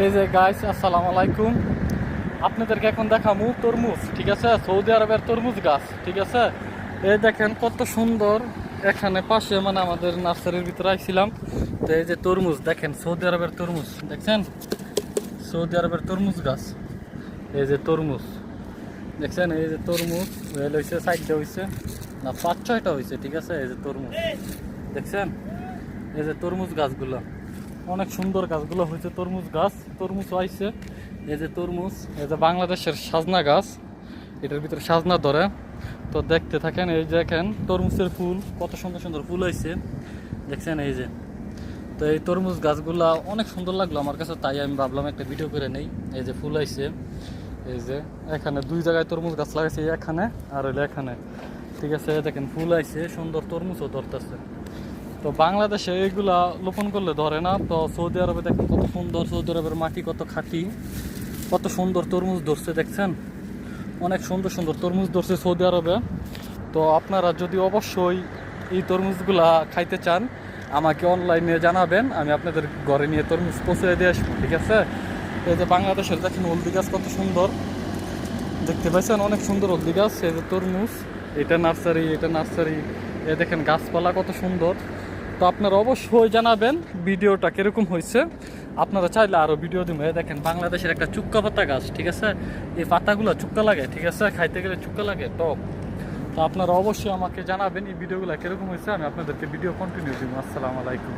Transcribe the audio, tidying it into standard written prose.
এই যে গাইস, আসসালামু আলাইকুম। আপনাদেরকে এখন দেখামু তরমুজ, ঠিক আছে? সৌদি আরবের তরমুজ গাছ, ঠিক আছে? এই দেখেন কত সুন্দর। এখানে পাশে মানে আমাদের নার্সারির ভিতরে আইছিলাম। তো এই যে তরমুজ দেখেন, সৌদি আরবের তরমুজ দেখছেন? সৌদি আরবের তরমুজ গাছ। এই যে তরমুজ দেখছেন, এই যে তরমুজ হয়েছে, সাইডটা হয়েছে না 5-6টা হয়েছে, ঠিক আছে? এই যে তরমুজ দেখছেন, এই যে তরমুজ গাছগুলো অনেক সুন্দর, গাছগুলো হয়েছে তরমুজ গাছ। তরমুজ আইছে, এই যে তরমুজ, এই যে বাংলাদেশের সাজনা গাছ, এটার ভিতরে সাজনা ধরে। তো দেখতে থাকেন, এই দেখেন তরমুজের ফুল, কত সুন্দর সুন্দর ফুল হয়েছে দেখছেন, এই যে। তো এই তরমুজ গাছগুলা অনেক সুন্দর লাগলো আমার কাছে, তাই আমি ভাবলাম একটা ভিডিও করে নেই। এই যে ফুল হয়েছে, এই যে এখানে 2 জায়গায় তরমুজ গাছ লাগাইছে, এখানে আর হইলে এখানে, ঠিক আছে? দেখেন ফুল আইছে, সুন্দর তরমুজও ধরতেছে। তো বাংলাদেশে এগুলা লোপন করলে ধরে না, তো সৌদি আরবে দেখেন কত সুন্দর, সৌদি আরবের মাটি কত খাঁটি, কত সুন্দর তরমুজ ধরছে দেখছেন, অনেক সুন্দর সুন্দর তরমুজ ধরছে সৌদি আরবে। তো আপনারা যদি অবশ্যই এই তরমুজগুলা খাইতে চান, আমাকে অনলাইনে জানাবেন, আমি আপনাদের ঘরে নিয়ে তরমুজ পৌঁছে দিয়ে আসবো, ঠিক আছে? এই যে বাংলাদেশের দেখেন হলদি গাছ কত সুন্দর, দেখতে পাইছেন? অনেক সুন্দর হলদি গাছ। এই যে তরমুজ, এটা নার্সারি, এটা নার্সারি। এই দেখেন গাছপালা কত সুন্দর। তো আপনারা অবশ্যই জানাবেন ভিডিওটা কিরকম হয়েছে। আপনারা চাইলে আরও ভিডিও দিব। দেখেন বাংলাদেশের একটা চুক্কা পাতা গাছ, ঠিক আছে? এই পাতাগুলো চুক্কা লাগে, ঠিক আছে? খাইতে গেলে চুক্কা লাগে, টক। তো আপনারা অবশ্যই আমাকে জানাবেন এই ভিডিওগুলো কিরকম হয়েছে, আমি আপনাদেরকে ভিডিও কন্টিনিউ দিব। আসসালামু আলাইকুম।